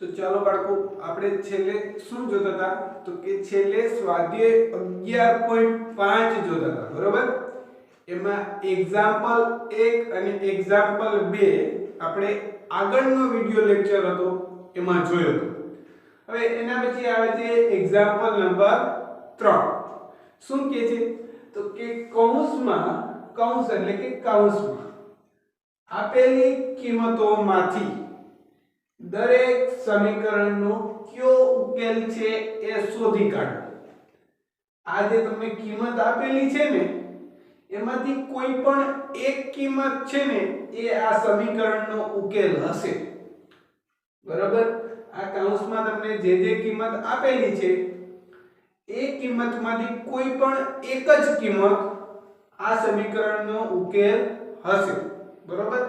તો ચાલો બાળકો આપણે છેલ્લે શું જોતા હતા તો કે છેલ્લે સ્વાધ્યાય 11.5 જોતા હતા બરોબર એમાં એક્ઝામ્પલ 1 અને એક્ઝામ્પલ 2 આપણે આગળનો વિડિયો લેક્ચર હતો એમાં જોયો હતો હવે એના પછી આવે છે એક્ઝામ્પલ નંબર 3 શું કહે છે તો કે કૌંસમાં કૌંસ એટલે કે કૌંસમાં આપેલી કિંમતોમાંથી દરેક સમીકરણનો કયો ઉકેલ છે એ શોધી કાઢો આ જે તમને કિંમત આપેલી છે ને એમાંથી કોઈ પણ એક કિંમત છે ને એ આ સમીકરણનો ઉકેલ હશે બરાબર આ કૌંસમાં તમને જે કિંમત આપેલી છે એ કિંમતમાંથી કોઈ પણ એક જ કિંમત આ સમીકરણનો ઉકેલ હશે બરાબર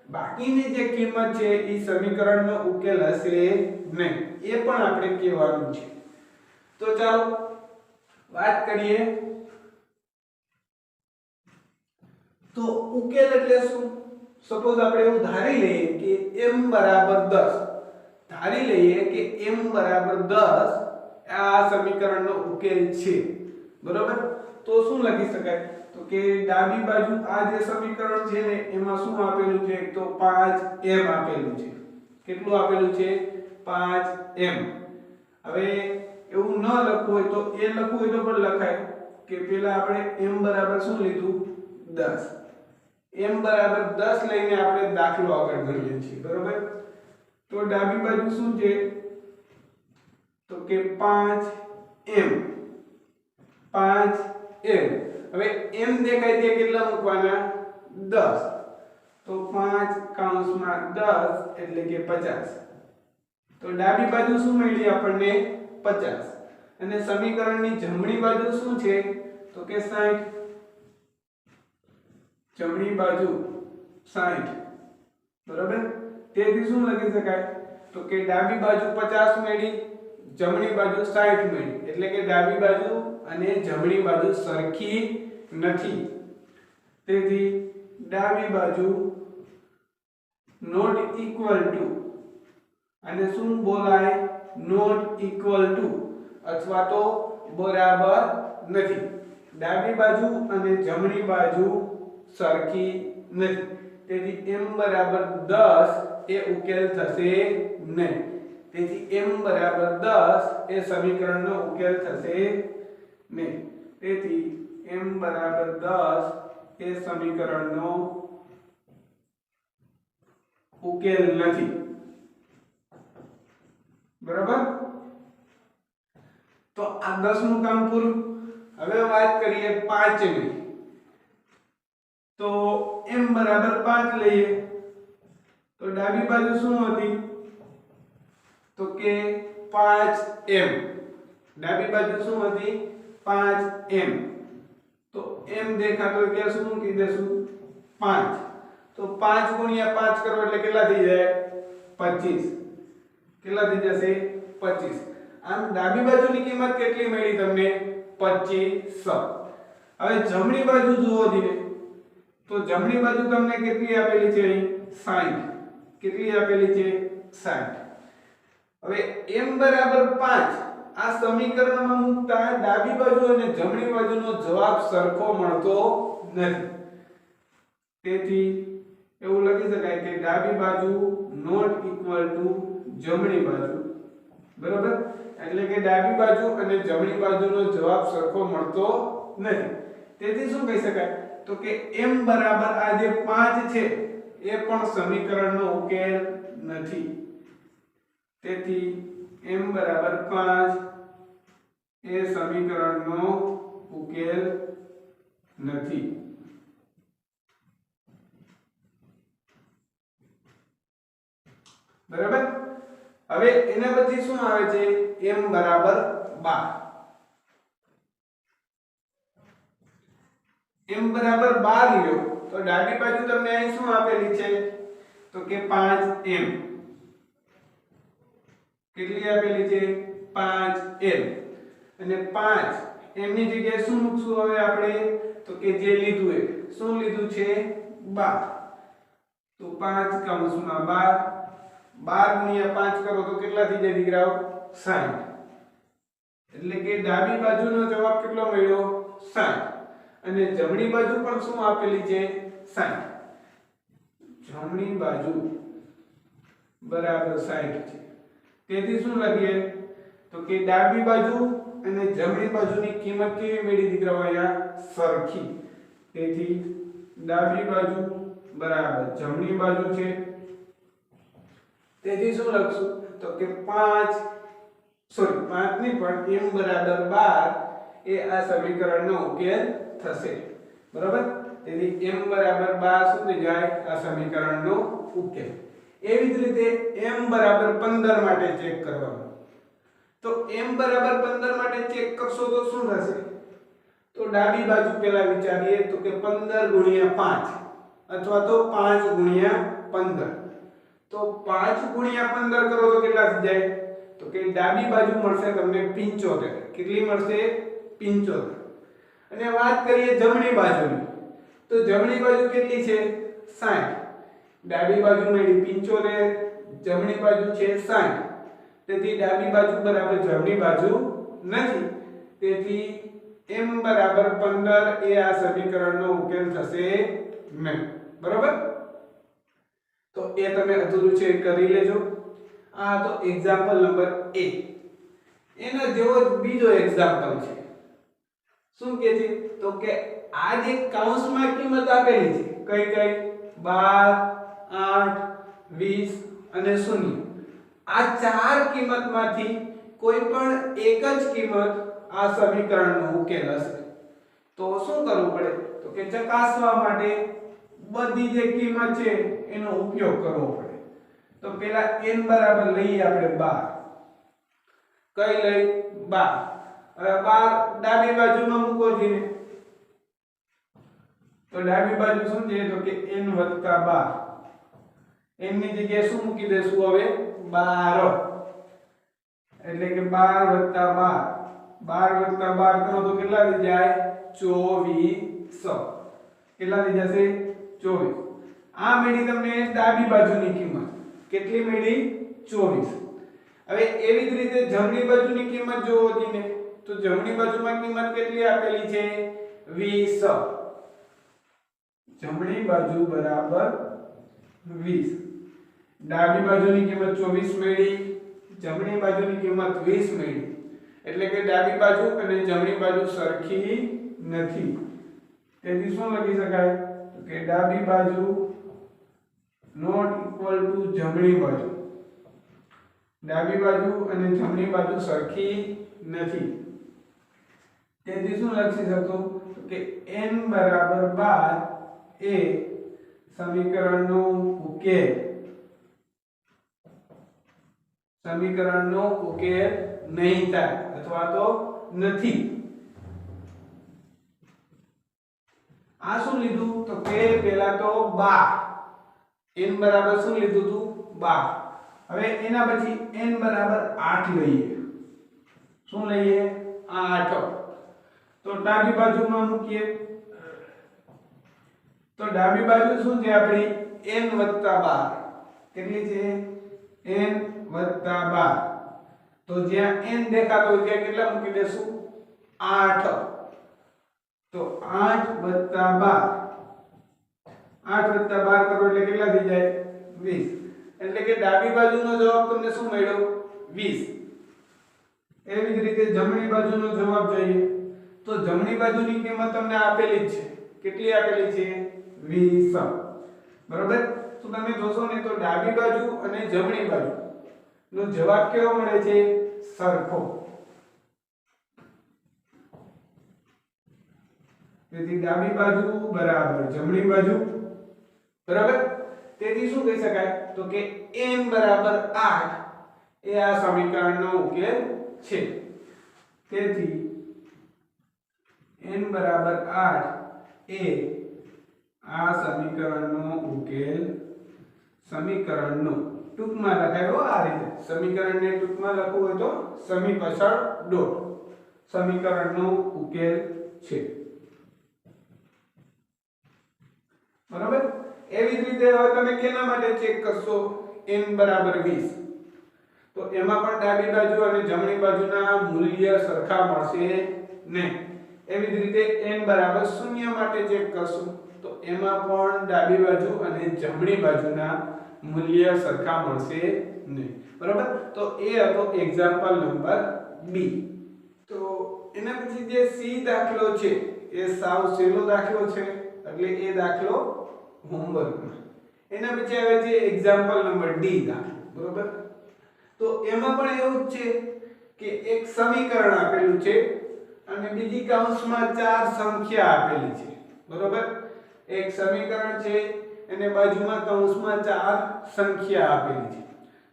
બાકીની જે કિંમત છે એ સમીકરણનો ઉકેલ હશે નહીં એ પણ આપણે કહેવાનું છે તો ચાલો વાત કરીએ તો ઉકેલ એટલે શું સપોઝ આપણે એવું ધારી લઈએ કે m બરાબર 10 ધારી લઈએ કે m બરાબર 10 આ સમીકરણનો ઉકેલ છે બરાબર તો શું લખી શકાય તો કે ડાબી બાજુ આ જે સમીકરણ છે ને એમાં શું આપેલું છે તો 5m આપેલું છે કેટલું આપેલું છે 5m હવે એવું ન લખવું હોય તો એ લખવું હોય તો પણ લખાય કે પહેલા આપણે m બરાબર શું લીધું 10 m બરાબર 10 લઈને આપણે દાખલો આગળ ગણીએ છીએ બરાબર તો ડાબી બાજુ શું છે તો કે 5m 5m હવે m દેખાય તે કેટલા મૂકવાના 10 તો 5 કૌંસમાં 10 એટલે કે 50 તો ડાબી બાજુ શું મળી આપણને 50 અને સમીકરણની જમણી બાજુ શું છે તો કે 60 જમણી બાજુ 60 બરાબર તેથી શું લખી શકાય તો કે ડાબી બાજુ 50 મળી જમણી બાજુ 60 મળી એટલે કે ડાબી બાજુ અને જમણી બાજુ સરખી નથી તેથી ડાબી બાજુ નોટ ઇક્વલ ટુ અને શું બોલાય નોટ ઇક્વલ ટુ અથવા તો બરાબર નથી ડાબી બાજુ અને જમણી બાજુ સરખી નથી તેથી m બરાબર 10 એ ઉકેલ થશે નહીં તેથી m બરાબર 10 એ સમીકરણનો ઉકેલ થશે નહીં તેથી m બરાબર 10 એ સમીકરણનો ઉકેલ નથી બરાબર તો આ 10 નું કામ પૂરું હવે વાત કરીએ 5 ની તો m બરાબર 5 લઈએ તો ડાબી બાજુ શું હતી તો કે 5m ડાબી બાજુ શું હતી 5m તો m દેખાતો હોય ત્યાં શું મૂકી દેશું 5 તો 5 ગુણ્યા 5 કરો એટલે કેટલા થઈ જાય 25 કેટલા થઈ જશે 25 આમ ડાબી બાજુની કિંમત કેટલી મળી તમને 25 હવે જમણી બાજુ જુઓ ધીરે તો જમણી બાજુ તમને કેટલી આપેલી છે અહીં 60 કેટલી આપેલી છે 60 હવે m બરાબર 5 આ સમીકરણમાં મૂકતા ડાબી બાજુ અને જમણી બાજુનો જવાબ સરખો મળતો નથી તેથી એવું લખી શકાય કે ડાબી બાજુ નોટ ઇક્વલ ટુ જમણી બાજુ બરાબર એટલે કે ડાબી બાજુ અને જમણી બાજુનો જવાબ સરખો મળતો નથી તેથી શું કહી શકાય તો કે m બરાબર આ જે 5 છે એ પણ સમીકરણનો ઉકેલ નથી તેથી m બરાબર 5 એ સમીકરણનો ઉકેલ નથી બરાબર હવે એના પછી શું આવે છે m બરાબર 12 m બરાબર 12 લ્યો તો ડાબી બાજુ તમને અહીં શું આપેલી છે તો કે 5m કેટલી આપેલી છે 5m અને 5 m ની જગ્યાએ શું મૂકશું હવે આપણે તો કે જે લીધું એ શું લીધું છે 12 તો 5 કૌંસમાં 12 12 * 5 કરો તો કેટલા થઈ જાય દીકરાઓ 60 એટલે કે ડાબી બાજુનો જવાબ કેટલો મળ્યો 60 અને જમણી બાજુ પણ શું આપેલી છે 60 જમણી બાજુ બરાબર 60 છે તેથી શું લખીએ તો કે ડાબી બાજુ અને જમણી બાજુની કિંમત કેવી મળી દીકરાઓ અહીંયા સરખી તેથી ડાબી બાજુ બરાબર જમણી બાજુ છે તેથી શું લખશું તો કે 5 નહીં પણ m બરાબર 12 એ આ સમીકરણનો ઉકેલ થશે બરાબર તેથી m બરાબર 12 શું થઈ જાય આ સમીકરણનો ઉકેલ એવી જ રીતે m બરાબર 15 માટે ચેક કરવાનું તો m બરાબર 15 માટે ચેક કરશો તો શું થશે તો ડાબી બાજુ પહેલા વિચારીએ તો કે 15 * 5 અથવા તો 5 * 15 તો 5 * 15 કરો તો કેટલા થઈ જાય તો કે ડાબી બાજુ મળશે તમને 75 કેટલી મળશે 75 અને વાત કરીએ જમણી બાજુની તો જમણી બાજુ કેટલી છે 60 ડાબી બાજુ મળી 75 જમણી બાજુ છે 60 તેથી ડાબી બાજુ બરાબર જમણી બાજુ નથી તેથી m બરાબર 15 એ આ સમીકરણનો ઉકેલ થશે નહીં બરાબર તો એ તમે અધૂરું છે કરી લેજો આ તો એક્ઝામ્પલ નંબર 1 એના જેવો બીજો એક્ઝામ્પલ છે શું કહે છે તો કે આ જે કૌંસમાં કિંમત આપેલી છે કઈ 12 8 20 અને 0 આ ચાર કિંમતમાંથી કોઈ પણ એક જ કિંમત આ સમીકરણનો ઉકેલ હશે તો શું કરવું પડે તો કે ચકાસવા માટે બધી જે કિંમત છે એનો ઉપયોગ કરવો પડે તો પહેલા n બરાબર લઈએ આપણે 12 કઈ લઈ 12 હવે 12 ડાબી બાજુમાં મૂકો જઈને તો ડાબી બાજુ શું છે તો કે n + 12 n ની જગ્યાએ શું મૂકી દેશું હવે 12 એટલે કે 12 + 12 12 + 12 કરો તો કેટલા થઈ જાય 24 કેટલા થઈ જશે 24 આ મળી તમને ડાબી બાજુની કિંમત કેટલી મળી 24 હવે એવી જ રીતે જમણી બાજુની કિંમત જોવો દીને તો જમણી બાજુમાં કિંમત કેટલી આપેલી છે 20 જમણી બાજુ બરાબર 20 ડાબી બાજુની કિંમત 24 મળી જમણી બાજુની કિંમત 20 મળી એટલે કે ડાબી બાજુ અને જમણી બાજુ સરખી નથી તેથી શું લખી શકાય તો કે ડાબી બાજુ નોટ ઇક્વલ ટુ જમણી બાજુ ડાબી બાજુ અને જમણી બાજુ સરખી નથી તેથી શું લખી શકો તો કે n બરાબર 12 એ સમીકરણનો ઉકેલ નહીં થાય અથવા તો નથી આ શું લીધું તો કે પહેલા તો 12 n બરાબર શું લીધું તું 12 હવે એના પછી n બરાબર 8 લઈએ શું લઈએ 8 તો ડાબી બાજુમાં મૂકીએ તો ડાબી બાજુ શું છે આપણી n + 12 કેટલી છે n + 12 તો જ્યાં n દેખાતો હોય ત્યાં કેટલા મૂકી દેશું 8 તો 8 + 12 8 + 12 કરો એટલે કેટલા થઈ જાય 20 એટલે કે ડાબી બાજુનો જવાબ તમને શું મળ્યો 20 એવી જ રીતે જમણી બાજુનો જવાબ જોઈએ તો જમણી બાજુની કિંમત તમને આપેલી જ છે કેટલી આપેલી છે 20 બરોબર તો તમે જોશો ને તો ડાબી બાજુ અને જમણી બાજુ નો જવાબ કેવો મળે છે સરખો તેથી ડાબી બાજુ બરાબર જમણી બાજુ બરાબર તેથી શું કહી શકાય તો કે n બરાબર 8 એ આ સમીકરણનો ઉકેલ છે તેથી n બરાબર 8 એ આ સમીકરણનો ટૂંકમાં લખાયો આ રીતે સમીકરણને ટૂંકમાં લખવું હોય તો સમી પાછળ ડોટ સમીકરણનો ઉકેલ છે બરાબર એવી જ રીતે હવે તમે કેના માટે ચેક કરશો n બરાબર 20, તો એમાં પણ ડાબી બાજુ અને જમણી બાજુના મૂલ્ય સરખા મળશે નહીં. એવી જ રીતે n બરાબર 0 માટે ચેક કરશું તો એમાં પણ ડાબી બાજુ અને જમણી બાજુના મૂલ્ય સરખા મળશે નહીં. બરાબર, તો એ હતો એક્ઝામ્પલ નંબર બી. તો એના પછી જે સી દાખલો છે એ સાવ સહેલો દાખલો છે, એટલે એ દાખલો હોમવર્કમાં. એના પછી આવે છે એક્ઝામ્પલ નંબર ડી દાખલો. બરાબર, તો એમાં પણ એવું જ છે કે એક સમીકરણ આપેલું છે અને બીજી કૌંસમાં ચાર સંખ્યા આપેલી છે. બરાબર, એક સમીકરણ છે અને બાજુમાં કૌંસમાં ચાર સંખ્યા આપેલી છે.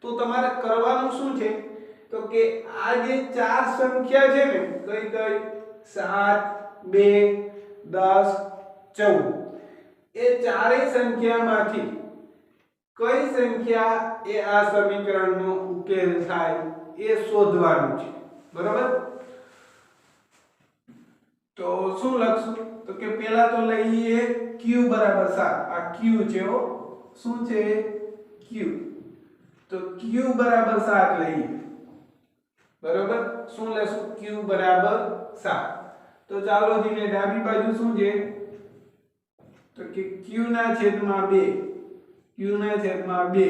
તો તમારે કરવાનું શું છે તો કે આ જે ચાર સંખ્યા છે ને કઈ કઈ 7, 2, 10, 14, એ ચારેય સંખ્યામાંથી કઈ સંખ્યા એ આ સમીકરણનો ઉકેલ થાય એ શોધવાનું છે. બરાબર, તો શું લખશું તો કે પહેલા તો લઈએ q બરાબર 7. આ q છે હો, શું છે q, તો q બરાબર 7 લઈએ. બરાબર, શું લેશું q બરાબર 7. તો ચાલો જીને ડાબી બાજુ શું છે તો કે q ના છેદમાં 2, q ના છેદમાં 2,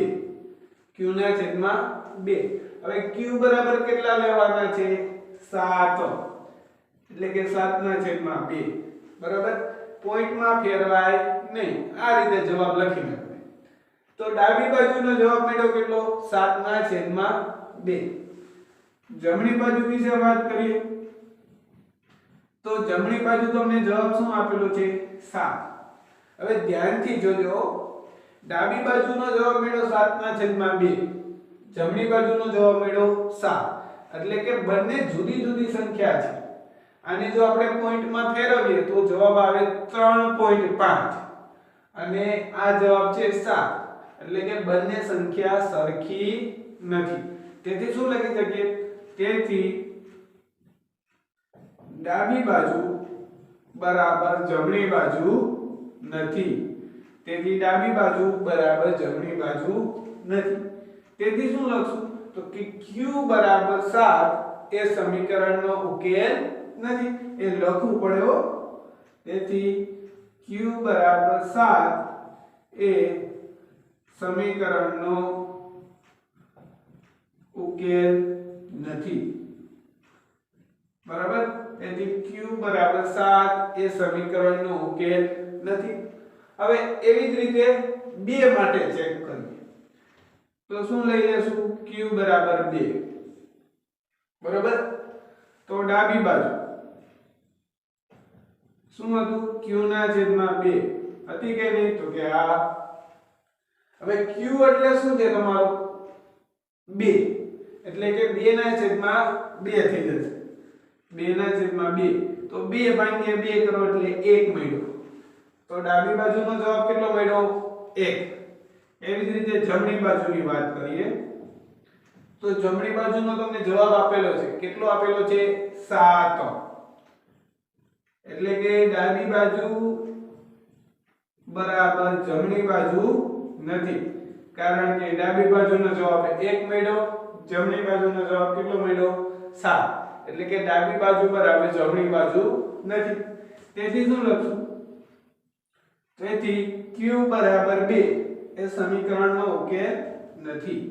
q ના છેદમાં 2. હવે q બરાબર કેટલા લેવાના છે 7, એટલે કે 7 ના છેદમાં 2. બરાબર, પોઈન્ટમાં ફેરવાય નહીં, આ રીતે જવાબ લખી નાખો. તો ડાબી બાજુનો જવાબ મળ્યો કેટલો 7 ના છેદમાં 2. જમણી બાજુ વિશે વાત કરીએ તો જમણી બાજુ તમને જવાબ શું આપેલો છે 7. હવે ધ્યાનથી જોજો, ડાબી બાજુનો જવાબ મળ્યો 7 ના છેદમાં 2, જમણી બાજુનો જવાબ મળ્યો 7, એટલે કે બંને જુદી જુદી સંખ્યા છે. આને જો આપણે પોઈન્ટમાં ફેરવીએ તો જવાબ આવે 3.5 અને આ જવાબ છે 7, એટલે કે બંને સંખ્યા સરખી નથી. તેથી શું લખી શકીએ, તેથી ડાબી બાજુ બરાબર જમણી બાજુ નથી. તેથી ડાબી બાજુ બરાબર જમણી બાજુ નથી. તેથી શું લખશું તો કે q બરાબર 7 એ સમીકરણનો ઉકેલ નથી, એ લખવું પડે હો. તેથી q બરાબર 7 એ સમીકરણનો ઉકેલ નથી. બરાબર, તેથી q બરાબર 7 એ સમીકરણનો ઉકેલ નથી. હવે એવી જ રીતે 2 માટે ચેક કરીએ તો શું લઈ લેશું q બરાબર 2. બરાબર, તો ડાબી બાજુ શું હતું q ના છેદમાં 2 હતી કે નહીં તો કે આ. હવે q એટલે શું છે તમારું 2, એટલે કે 2 ના છેદમાં 2 થઈ જશે. 2 ના છેદમાં 2, તો 2 ભાગ્યા 2 કરો એટલે 1 મળ્યો. તો ડાબી બાજુનો જવાબ કેટલો મળ્યો 1. એવી જ રીતે જમણી બાજુની વાત કરીએ તો જમણી બાજુનો તમને જવાબ આપેલો છે, કેટલો આપેલો છે 7, એટલે કે ડાબી બાજુ બરાબર જમણી બાજુ નથી, કારણ કે ડાબી બાજુનો જવાબ 1 મળ્યો, જમણી બાજુનો જવાબ કેટલો મળ્યો 7, એટલે કે ડાબી બાજુ બરાબર જમણી બાજુ નથી. તેથી શું લખશું, તેથી q બરાબર 2 એ સમીકરણનો ઉકેલ નથી.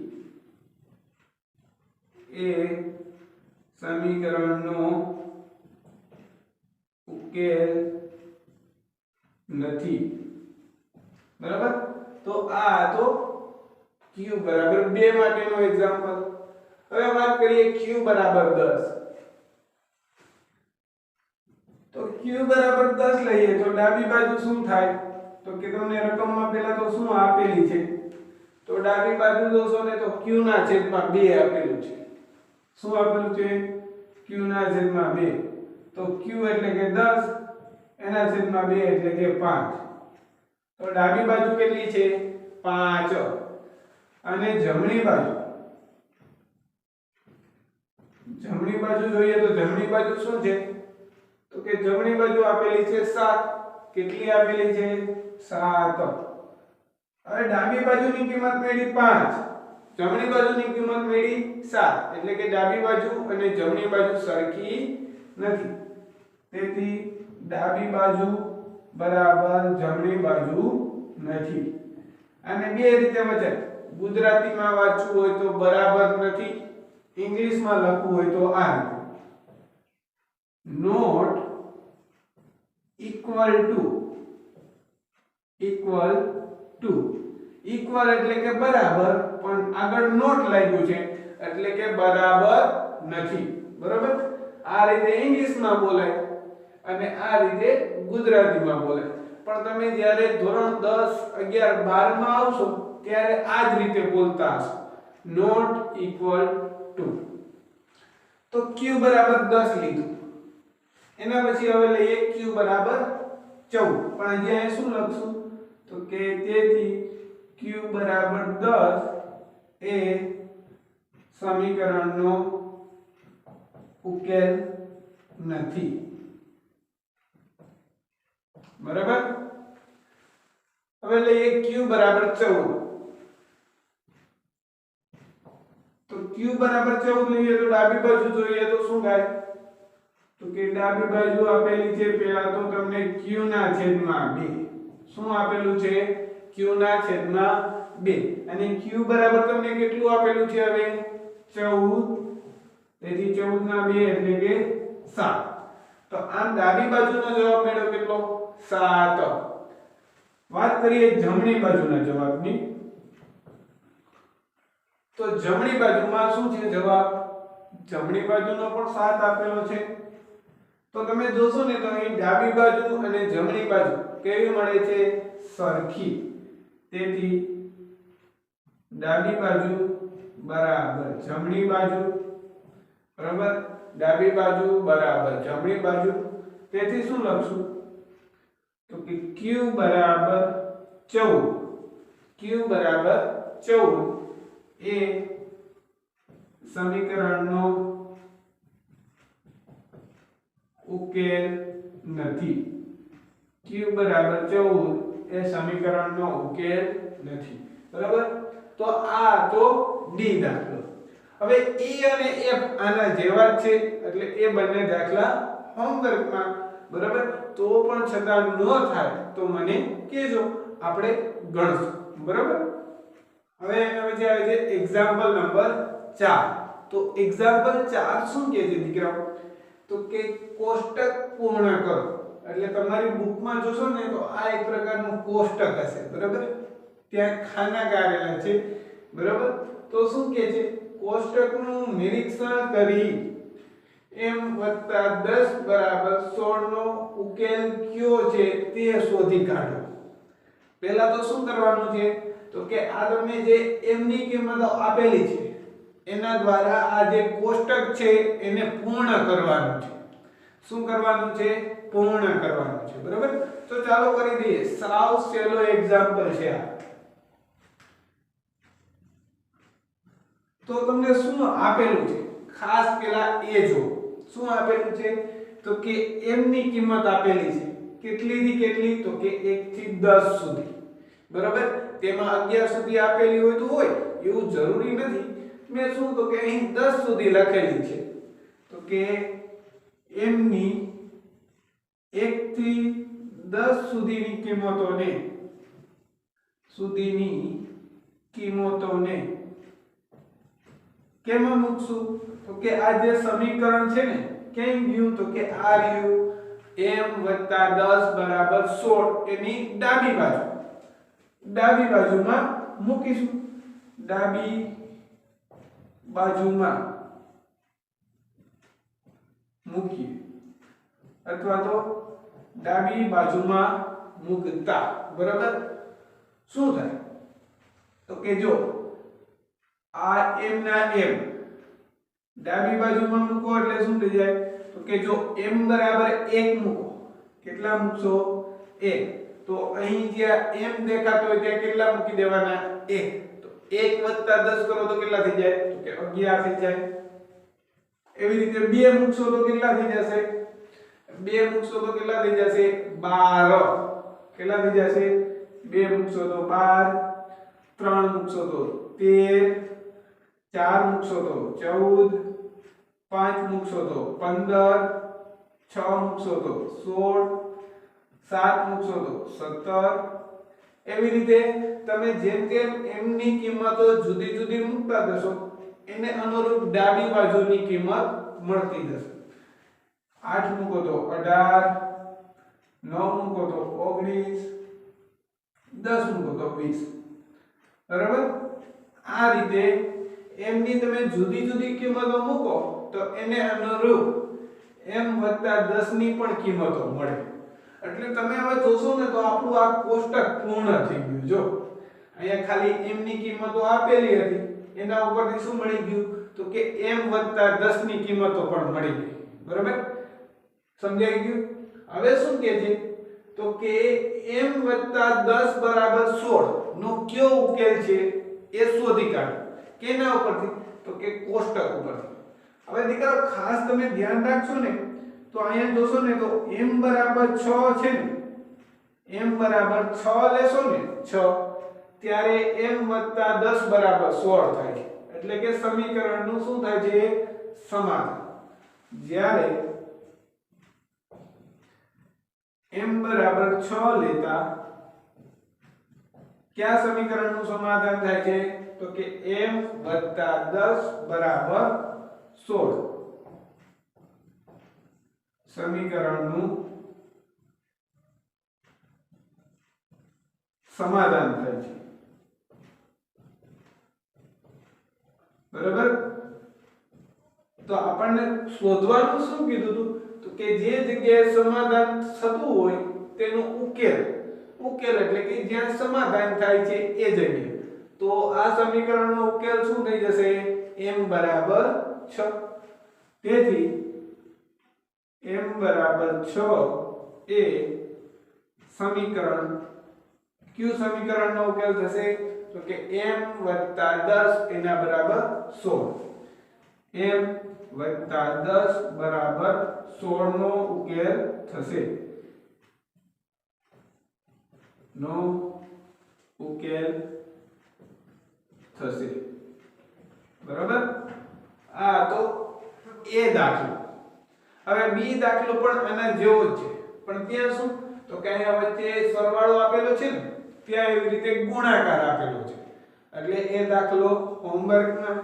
એ સમીકરણનો ઉકેલ નથી. બરાબર, તો આ તો q બરાબર 2 માટેનો એક્ઝામ્પલ. હવે વાત કરીએ q બરાબર 10. તો q બરાબર 10 લઈએ તો ડાબી બાજુ શું થાય તો કે તમને રકમમાં પહેલા તો શું આપેલી છે તો ડાબી બાજુ જોશો ને તો q ના છેદમાં 2 આપેલું છે. શું આપેલું છે q ના છેદમાં 2, તો q એટલે કે 10, એના છેદમાં 2 એટલે કે 5. તો ડાબી બાજુ કેટલી છે 5. અને જમણી બાજુ જોઈએ તો જમણી બાજુ શું છે તો કે જમણી બાજુ આપેલી છે 7. કેટલી આપેલી છે 7. હવે ડાબી બાજુની કિંમત મેળવી 5 જમણી બાજુની કિંમત મળી 7 એટલે કે ડાબી બાજુ અને જમણી બાજુ સરખી નથી, તેથી ડાબી બાજુ બરાબર જમણી બાજુ નથી. અને બે રીતે વચન ગુજરાતીમાં વાંચવું હોય તો બરાબર નથી, ઇંગ્લિશમાં લખવું હોય તો આ રીતે નોટ ઇક્વલ ટુ ઇક્વલ એટલે કે બરાબર, પણ આગળ નોટ લાગ્યું છે એટલે કે બરાબર નથી. બરાબર, આ રીતે ઇંગ્લિશમાં બોલાય અને આ રીતે ગુજરાતીમાં બોલાય. પણ તમે જ્યારે ધોરણ 10 11 12 માં આવશો ત્યારે આ જ રીતે બોલતા હશો, નોટ ઇક્વલ ટુ. તો q બરાબર 10 લીધું, એના પછી હવે લઈએ q બરાબર 14, પણ હજી અહીં શું લખશું તો કે તેથી q બરાબર 10 એ સમીકરણનો ઉકેલ નથી. બરાબર, હવે લઈએ q બરાબર 14. તો q બરાબર 14 લઈએ તો ડાબી બાજુ જોઈએ તો શું થાય તો કે ડાબી બાજુ આપેલી છે પહેલા તો તમને q ના છેદમાં 2. શું આપેલું છે? q ના છેદમાં 2. અને q બરાબર તમને કેટલું આપેલું છે હવે 14, તેથી 14 ના 2 એટલે કે 7. તો આમ ડાબી બાજુનો જવાબ મેળવ્યો કેટલો 7. વાત કરીએ જમણી બાજુના જવાબની, તો જમણી બાજુમાં શું છે જવાબ? જમણી બાજુનો પણ 7 આપેલો છે. તો તમે જોશો ને તો અહીં ડાબી બાજુ અને જમણી બાજુ કેવી મળે છે? સરખી. તેથી ડાબી બાજુ બરાબર જમણી બાજુ, બરાબર, ડાબી બાજુ બરાબર જમણી બાજુ. તેથી શું લખશું તો કે q બરાબર 14, q બરાબર 14 એ સમીકરણનો ઉકેલ નથી. q બરાબર 14 એ સમીકરણનો ઉકેલ નથી. બરાબર, તો આ તો ડી દાખલો. હવે e અને f આના જેવા જ છે એટલે એ બંને દાખલા હોમવર્કમાં, બરાબર, તો પણ છતાં ન થાય તો મને કહેજો, આપણે ગણશું. બરાબર, હવે એના પછી આવે છે એક્ઝામ્પલ નંબર 4. તો એક્ઝામ્પલ 4 શું કહે છે દીકરાઓ? તો કે કોષ્ટક પૂર્ણ કરો. એટલે તમારી બુકમાં જોશો ને તો આ એક પ્રકારનું કોષ્ટક હશે. બરાબર, ત્યાં ખાના ગાળેલા છે. બરાબર, તો શું કહે છે? કોષ્ટકનું નિરીક્ષણ કરી m + 10 બરાબર 16 નો ઉકેલ કયો છે તે શોધી કાઢો. પહેલા તો શું કરવાનું છે તો કે આ તમને જે m ની કિંમતો આપેલી છે એના દ્વારા આ જે કોષ્ટક છે એને પૂર્ણ કરવાનું છે. શું કરવાનું છે? પૂર્ણ કરવાનું છે. બરાબર, તો ચાલો કરી દઈએ. સાવ સહેલો એક્ઝામ્પલ છે આ. તો તમને શું આપેલું છે ખાસ પેલા એ જો. શું આપેલું છે તો કે m ની કિંમત આપેલી છે. કેટલી થી કેટલી? તો કે 1 થી 10 સુધી. બરાબર, તેમાં 11 સુધી આપેલી હોય તો હોય એવું જરૂરી નથી. મેં શું તો કે અહીં 10 સુધી લખેલી છે. તો કે m ની 1 થી 10 સુધીની કિંમતોને કેમાં મૂકશું? તો કે આ જે સમીકરણ છે ને કેમ ગયું? તો કે આ રહ્યું m + 10 બરાબર 16 એની ડાબી બાજુમાં મૂકીશું. ડાબી બાજુમાં મૂકીએ અથવા તો ડાબી બાજુમાં મૂકતા. બરાબર, શું થાય તો કે જો આ m ના m ડાબી બાજુમાં મૂકો એટલે શું થઈ જાય તો કે જો m બરાબર 1 મૂકો. કેટલા મૂકશો? 1. તો અહીં જ્યાં m દેખાતો હોય ત્યાં કેટલા મૂકી દેવાના? 1. તો 1 + 10 કરો તો કેટલા થઈ જાય? તો કે 11 થઈ જાય. એવી રીતે 2 મૂકશો તો કેટલા થઈ જશે? 2 મૂકશો તો કેટલા થઈ જશે? 12. કેટલા થઈ જશે? 2 મૂકશો તો 12, 3 મૂકશો તો 13, 4 મૂકશો તો 14, 5 મૂકશો તો 15, 6 મૂકશો તો 16, 7 મૂકશો તો 17. એવી રીતે તમે જેમ જેમ m ની કિંમતો જુદી જુદી મૂકતા જશો એને અનુરૂપ ડાબી બાજુની કિંમત મળતી જશે. 8 મૂકો તો 18, 9 મૂકો તો 19, 10 મૂકો તો 20. બરાબર? આ રીતે m ની તમે જુદી જુદી કિંમતો મૂકો તો એને અનુરૂપ m + 10 ની પણ કિંમતો મળે. એટલે તમે હવે જોશો ને તો આપણું આ કોષ્ટક પૂર્ણ થઈ ગયું. જો અહીંયા ખાલી m ની કિંમતો આપેલી હતી, એના ઉપરથી શું મળી ગયું તો કે m + 10 ની કિંમતો પણ મળી ગઈ. બરાબર? સમજાઈ ગયું? હવે શું કહે છે તો કે m + 10 = 16 નો કયો ઉકેલ છે એ શોધી કાઢો. કેના ઉપરથી તો કે કોષ્ટક ઉપરથી. હવે દીકરાઓ ખાસ તમે ધ્યાન રાખશો ને તો અહીંયા જોશો ને તો m = 6 છે ને, m = 6 લેશો ને 6 ત્યારે m + 10 = 16 થાય છે. એટલે કે સમીકરણનું શું થાય છે સમાધાન. જ્યારે m = 6 લેતા કયા સમીકરણનું સમાધાન થાય છે તો કે m + 10 = 16 સમીકરણનું સમાધાન થાય છે. બરાબર? તો આપણને શોધવાનું શું કીધું હતું તો કે જે જગ્યાએ સમાધાન થતું હોય તેનો ઉકેલ એટલે કે જ્યાં સમાધાન થાય છે એ જગ્યાએ. તો આ સમીકરણનો ઉકેલ શું થઈ જશે m = 6. તેથી m = 6 એ સમીકરણ કયું સમીકરણનો ઉકેલ થશે તો કે m + 10 એના બરાબર 16. m + 10 બરાબર 16 નો ઉકેલ થશે. નો ઉકેલ થશે. બરાબર? આ તો એ દાખલો. હવે બી દાખલો પણ આના જેવો જ છે, પણ ત્યાં શું તો કે અહીંયા વચ્ચે સરવાળો આપેલો છે ને, ત્યાં એવી રીતે ગુણાકાર આપેલો છે. એટલે એ દાખલો હોમવર્કમાં.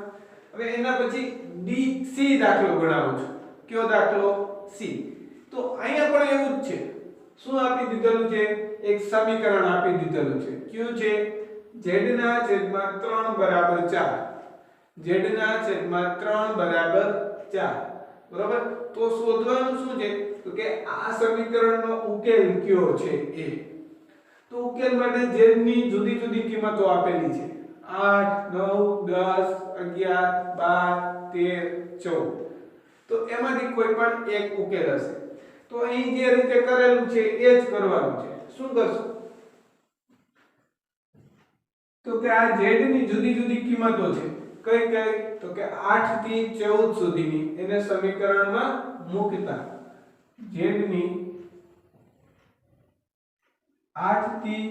હવે એના પછી ડી સી દાખલો ગણાવું છું. કયો દાખલો સી. તો અહીંયા પણ એવું જ છે. શું આપી દીધેલું છે એક સમીકરણ આપી દીધેલું છે. કયું છે z ના છેદમાં 3 બરાબર 4. z ના છેદમાં 3 બરાબર 4. બરાબર? તો શોધવાનું શું છે તો કે આ સમીકરણનો ઉકેલ કયો છે એ. તો ઉકેલ માટે z ની જુદી જુદી કિંમતો આપેલી છે. 8, 9, 10, 11, 12, 14. તો એમાંથી કોઈ પણ એક ઉકેલ હશે. તો અહીં જે રીતે કરેલું છે એ જ કરવાનું છે. શું કરશો તો કે આ z ની જુદી જુદી કિંમતો છે. કઈ કઈ તો કે 8 થી 14 સુધીની એને સમીકરણમાં મૂકતા z ની 8 થી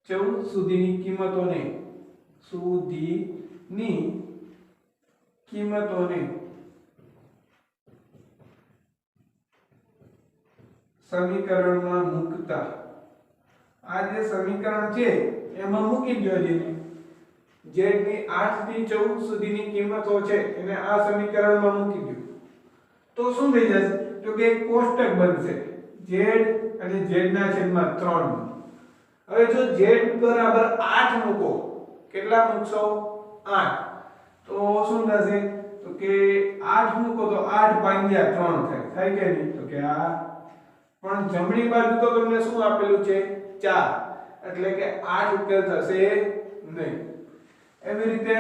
14 સુધીની કિંમતોને સમીકરણમાં મૂકતા આ જે સમીકરણ છે એમાં મૂકી દો. z ની 8 થી 14 સુધીની કિંમતો છે એને આ સમીકરણમાં મૂકી દો. તો શું થઈ જશે તો કે એક કોષ્ટક બનશે z અને z ના છેદમાં 3. હવે જો z બરાબર 8 મૂકો, કેટલા મૂકશો 8, તો શું થશે તો કે 8 મૂકો તો 8 ભાગ્યા 3 થાય કે નહીં તો કે આ. પણ જમણી બાજુ તો તમને શું આપેલું છે 4, એટલે કે 8 ઉકેલ થશે નહીં. એવી રીતે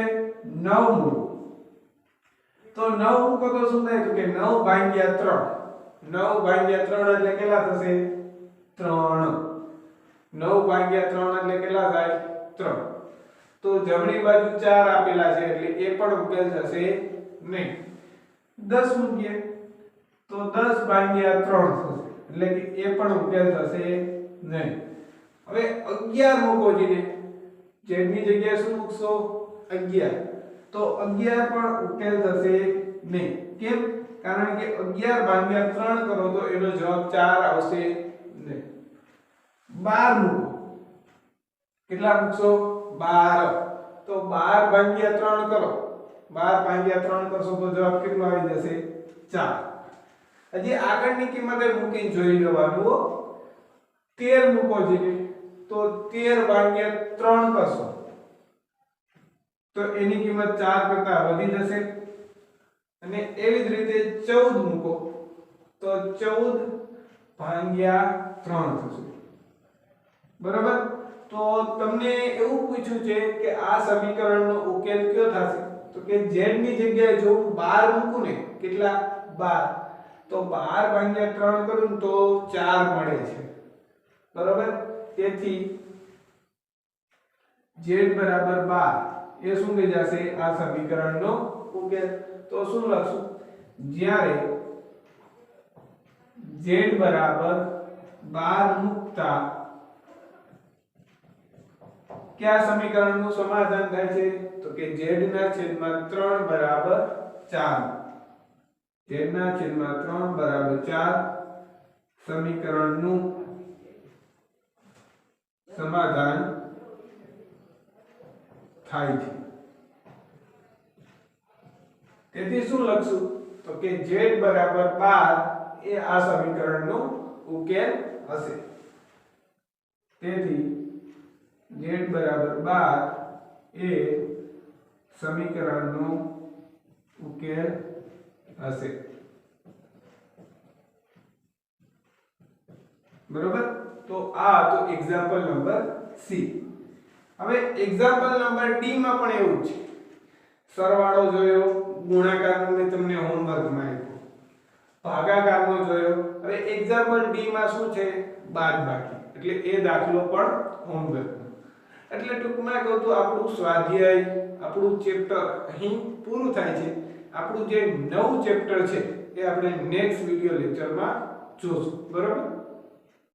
9 મૂકો તો 9 મૂકો તો શું થાય તો કે 9 ભાગ્યા 3. 9 ભાગ્યા 3 એટલે કેટલા થશે 3. 9 ભાગ્યા 3 એટલે કેટલા થાય 3. તો જમણી બાજુ 4 આપેલા છે એટલે એ પણ ઉકેલ થશે નહીં. 10 મૂકીએ તો 10 ભાગ્યા 3 થશે એટલે કે એ પણ ઉકેલ થશે નહીં. હવે 11 મૂકો જીને z ની જગ્યાએ શું મૂકશો 11. તો 11 પણ ઉકેલ થશે નહીં. કેમ? કારણ કે 11 ભાગ્યા 3 કરો તો એનો જવાબ 4 આવશે નહીં. 12 મૂકો. કેટલા મૂકશો? 12. તો 12 ભાગ્યા 3 કરો. 12 ભાગ્યા 3 કરશો તો જવાબ કેટલો આવી જશે? 4. હજી આગળની કિંમતે મૂકીને જોઈ લેવાનું. 13 મૂકો છે તો 13 ભાગ્યા 3 કરશો તો એની કિંમત 4 કરતા વધી જશે. અને એવી જ રીતે 14 મૂકો તો 14 ભાગ્યા 3 થશે. બરાબર? તો તમને એવું પૂછ્યું છે કે આ સમીકરણનો ઉકેલ કયો થશે? તો કે z ની જગ્યાએ જો હું 12 મૂકું ને, કેટલા? 12, તો 12 ભાગ્યા 3 કરું તો 4 મળે છે. બરાબર? તેથી z બરાબર 12 એ શું થઈ જશે? આ સમીકરણનો ઉકેલ. તો શું લખશું? જ્યારે z બરાબર 12 મૂકતા કયા સમીકરણનું સમાધાન થાય છે? તો કે z ના છેદમાં 3 બરાબર 4. z ના છેદમાં 3 બરાબર 4 સમીકરણનું સમાધાન થાય છે. તેથી શું લખશું? તો કે z બરાબર 12 એ આ સમીકરણનો ઉકેલ હશે. તેથી z બરાબર 12 એ સમીકરણનો ઉકેલ હશે. બરોબર? તો આ તો એક્ઝામ્પલ નંબર સી. હવે એક્ઝામ્પલ નંબર ડી માં પણ એવું જ છે. સરવાળો જોયો, ગુણાકારનો મેં તમને હોમવર્કમાં આપ્યો, ભાગાકારનો જોયો. હવે એક્ઝામ્પલ ડી માં શું છે? બાદબાકી. એટલે એ દાખલો પણ હોમવર્કનો. એટલે ટૂંકમાં કહું તો આપણું સ્વાધ્યાય, આપણું ચેપ્ટર અહીં પૂરું થાય છે. આપણું જે નવું ચેપ્ટર છે એ આપણે નેક્સ્ટ વિડિયો લેક્ચરમાં જોશું. બરોબર?